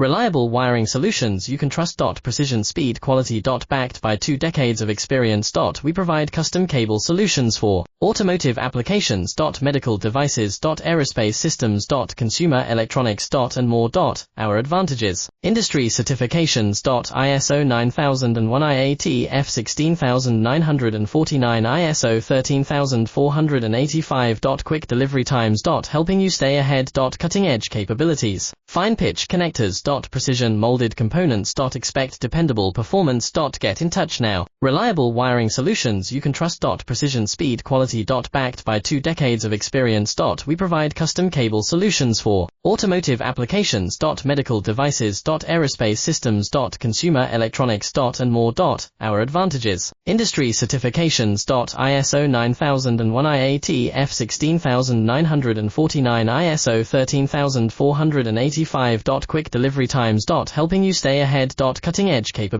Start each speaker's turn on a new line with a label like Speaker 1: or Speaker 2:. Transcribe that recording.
Speaker 1: Reliable wiring solutions you can trust. Precision, speed, quality. Backed by 2 decades of experience. We provide custom cable solutions for automotive applications. Medical devices. Aerospace systems. Consumer electronics. And more. Our advantages: industry certifications. ISO 9001 IAT F16949 ISO 13485. Quick delivery times. Helping you stay ahead. Cutting edge capabilities: fine pitch connectors. Precision molded components. Expect dependable performance. Get in touch now. Reliable wiring solutions you can trust. Precision, speed, quality. Backed by 2 decades of experience. We provide custom cable solutions for automotive applications. Medical devices. Aerospace systems. Consumer electronics. And more. Our advantages: industry certifications. ISO 9001 IAT F16949 ISO 13485. Quick delivery times. Helping you stay ahead. Cutting edge capabilities.